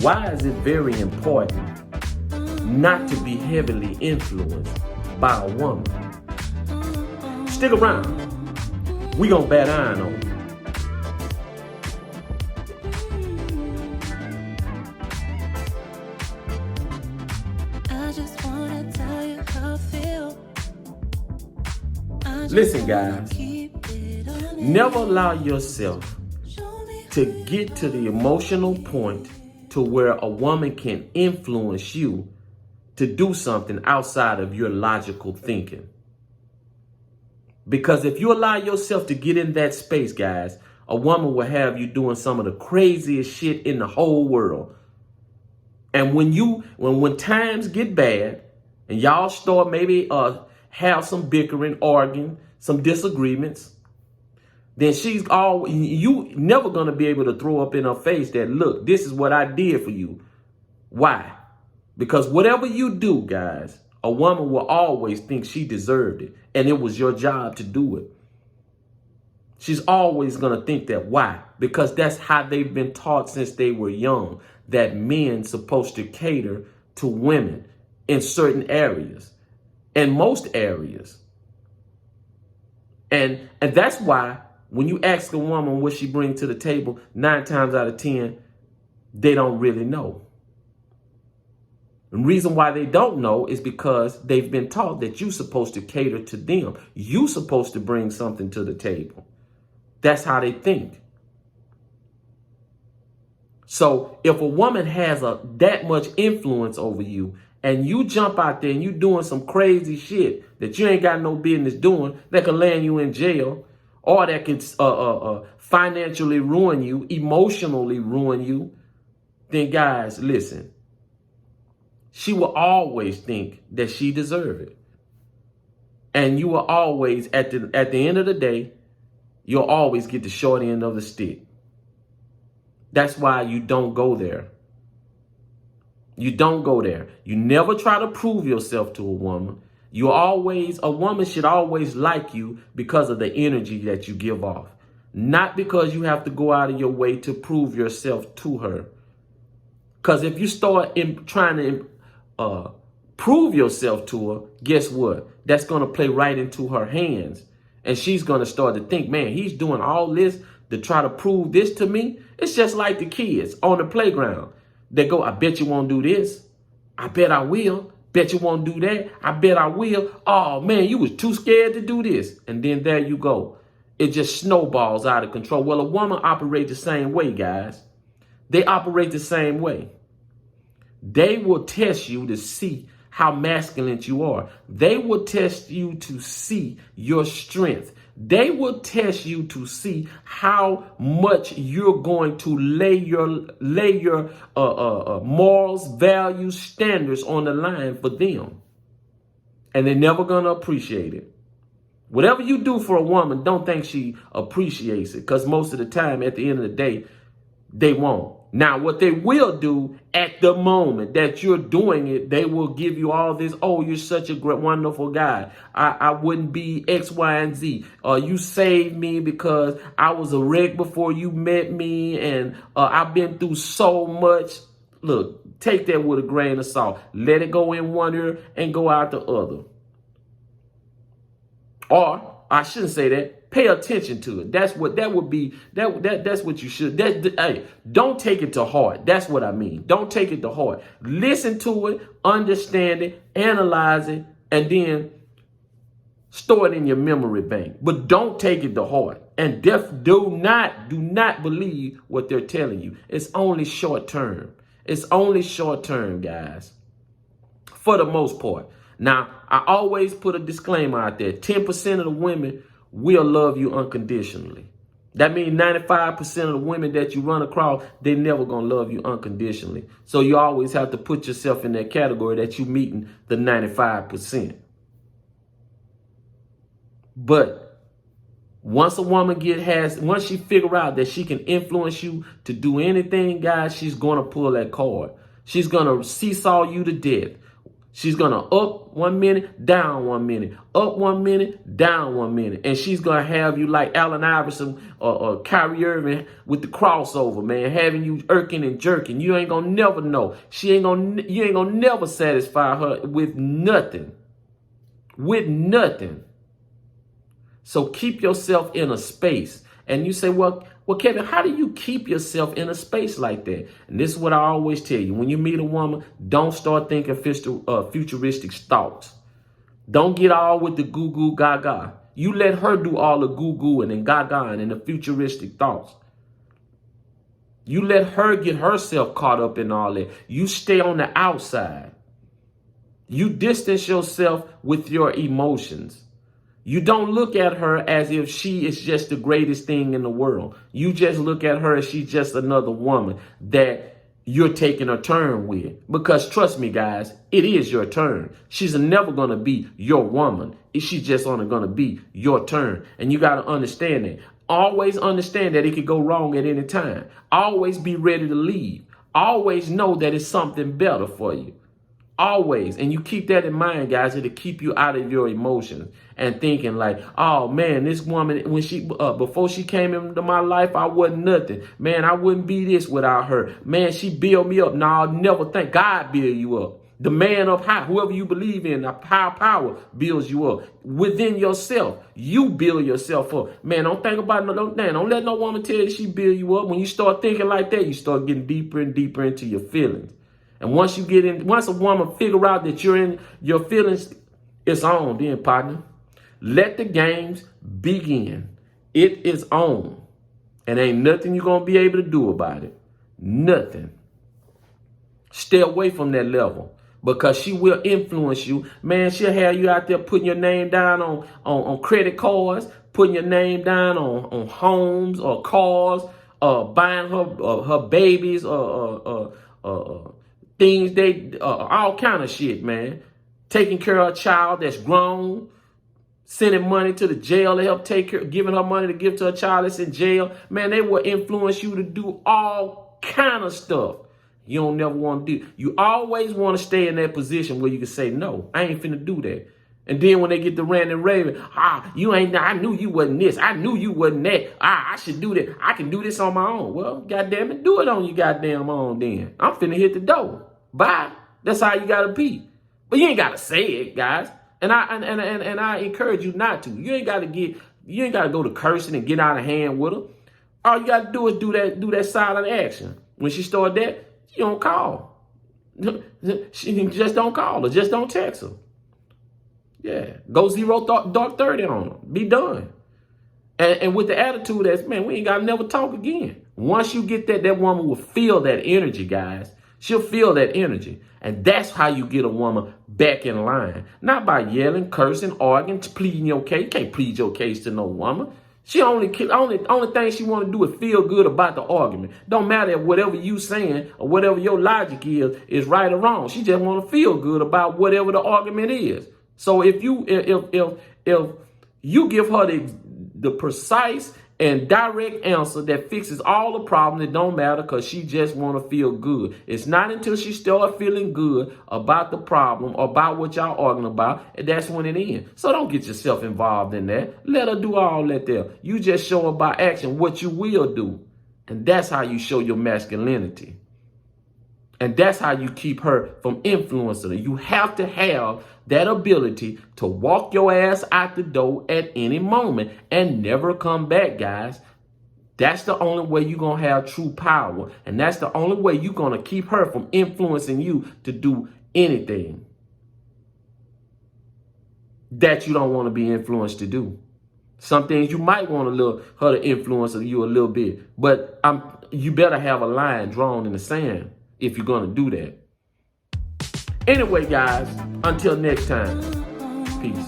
Why is it very important not to be heavily influenced by a woman? Stick around. We gonna bat iron on it. Listen, guys, never allow yourself to get to the emotional point to where a woman can influence you to do something outside of your logical thinking. Because if you allow yourself to get in that space, guys, a woman will have you doing some of the craziest shit in the whole world. And when times get bad and y'all start maybe have some bickering, arguing, some disagreements, then you never gonna be able to throw up in her face that, look, this is what I did for you. Why? Because whatever you do, guys, a woman will always think she deserved it and it was your job to do it. She's always gonna think that. Why? Because that's how they've been taught since they were young, that men supposed to cater to women in certain areas, in most areas. And that's why when you ask a woman what she brings to the table, 9 times out of 10, they don't really know. The reason why they don't know is because they've been taught that you're supposed to cater to them. You're supposed to bring something to the table. That's how they think. So if a woman has that much influence over you and you jump out there and you doing some crazy shit that you ain't got no business doing, that could land you in jail, or that could financially ruin you, emotionally ruin you, then guys, listen, she will always think that she deserves it. And you will always, at the end of the day, you'll always get the short end of the stick. That's why you don't go there. You don't go there. You never try to prove yourself to a woman. A woman should always like you because of the energy that you give off. Not because you have to go out of your way to prove yourself to her. Because if you start trying to prove yourself to her, guess what? That's going to play right into her hands. And she's going to start to think, man, he's doing all this to try to prove this to me. It's just like the kids on the playground. They go, I bet you won't do this. I bet I will. Bet you won't do that. I bet I will. Oh, man, you was too scared to do this. And then there you go. It just snowballs out of control. Well, a woman operates the same way, guys. They operate the same way. They will test you to see how masculine you are. They will test you to see your strength. They will test you to see how much you're going to lay your morals, values, standards on the line for them. And they're never going to appreciate it. Whatever you do for a woman, don't think she appreciates it, because most of the time, at the end of the day, they won't. Now, what they will do at the moment that you're doing it, they will give you all this. Oh, you're such a great, wonderful guy. I wouldn't be X, Y, and Z. You saved me because I was a wreck before you met me. And I've been through so much. Look, take that with a grain of salt. Let it go in one ear and go out the other. Or I shouldn't say that. Pay attention to it. That's what that would be. That's what you should. Hey, don't take it to heart. That's what I mean. Don't take it to heart. Listen to it, understand it, analyze it, and then store it in your memory bank. But don't take it to heart. And do not believe what they're telling you. It's only short term. It's only short term, guys. For the most part. Now, I always put a disclaimer out there. 10% of the women will love you unconditionally. That means 95% of the women that you run across, they never gonna love you unconditionally. So you always have to put yourself in that category that you meeting the 95%. But once a woman once she figure out that she can influence you to do anything, guys, she's gonna pull that card. She's gonna seesaw you to death. She's going to up 1 minute, down 1 minute, up 1 minute, down 1 minute. And she's going to have you like Allen Iverson or Kyrie Irving with the crossover, man, having you irking and jerking. You ain't going to never know. You ain't going to never satisfy her with nothing. With nothing. So keep yourself in a space. And you say, well, Kevin, how do you keep yourself in a space like that? And this is what I always tell you. When you meet a woman, don't start thinking futuristic thoughts. Don't get all with the goo-goo gaga. You let her do all the goo-goo and gaga and the futuristic thoughts. You let her get herself caught up in all that. You stay on the outside. You distance yourself with your emotions. You don't look at her as if she is just the greatest thing in the world. You just look at her as she's just another woman that you're taking a turn with. Because trust me, guys, it is your turn. She's never going to be your woman. She's just only going to be your turn. And you got to understand that. Always understand that it could go wrong at any time. Always be ready to leave. Always know that it's something better for you. Always. And you keep that in mind, guys. It'll keep you out of your emotions and thinking like, oh man, this woman, when she before she came into my life, I wasn't nothing. Man, I wouldn't be this without her. Man, she built me up. No, I'll never think. God build you up. The man up high, whoever you believe in, the higher power builds you up. Within yourself, you build yourself up. Man, don't think about no, don't let no woman tell you she build you up. When you start thinking like that, you start getting deeper and deeper into your feelings. And once a woman figure out that you're in your feelings, it's on then, partner. Let the games begin. It is on. And ain't nothing you're going to be able to do about it. Nothing. Stay away from that level because she will influence you. Man, she'll have you out there putting your name down on credit cards, putting your name down on homes or cars, buying her babies things all kind of shit, man. Taking care of a child that's grown, sending money to the jail to help take care, giving her money to give to a child that's in jail. Man, they will influence you to do all kind of stuff you don't never want to do. You always want to stay in that position where you can say, no, I ain't finna do that. And then when they get to ranting and raving, I knew you wasn't this. I knew you wasn't that. I should do that. I can do this on my own. Well, goddamn it, do it on your goddamn own then. I'm finna hit the door. Bye. That's how you gotta be. But you ain't gotta say it, guys. And I encourage you not to. You ain't gotta go to cursing and get out of hand with her. All you gotta do is do that silent action. When she start that, you don't call. Just don't call her. Just don't text her. Yeah, go zero dark 30 on them. Be done. And with the attitude that's, man, we ain't got to never talk again. Once you get that woman will feel that energy, guys. She'll feel that energy. And that's how you get a woman back in line. Not by yelling, cursing, arguing, pleading your case. You can't plead your case to no woman. She only thing she want to do is feel good about the argument. Don't matter if whatever you saying or whatever your logic is right or wrong. She just want to feel good about whatever the argument is. So if you give her the precise and direct answer that fixes all the problems, it don't matter because she just want to feel good. It's not until she start feeling good about the problem or about what y'all arguing about, and that's when it ends. So don't get yourself involved in that. Let her do all that there. You just show her by action what you will do. And that's how you show your masculinity. And that's how you keep her from influencing her. You have to have that ability to walk your ass out the door at any moment and never come back, guys. That's the only way you're going to have true power. And that's the only way you're going to keep her from influencing you to do anything that you don't want to be influenced to do. Some things you might want her to influence you a little bit. But you better have a line drawn in the sand if you're going to do that. Anyway, guys, until next time, peace.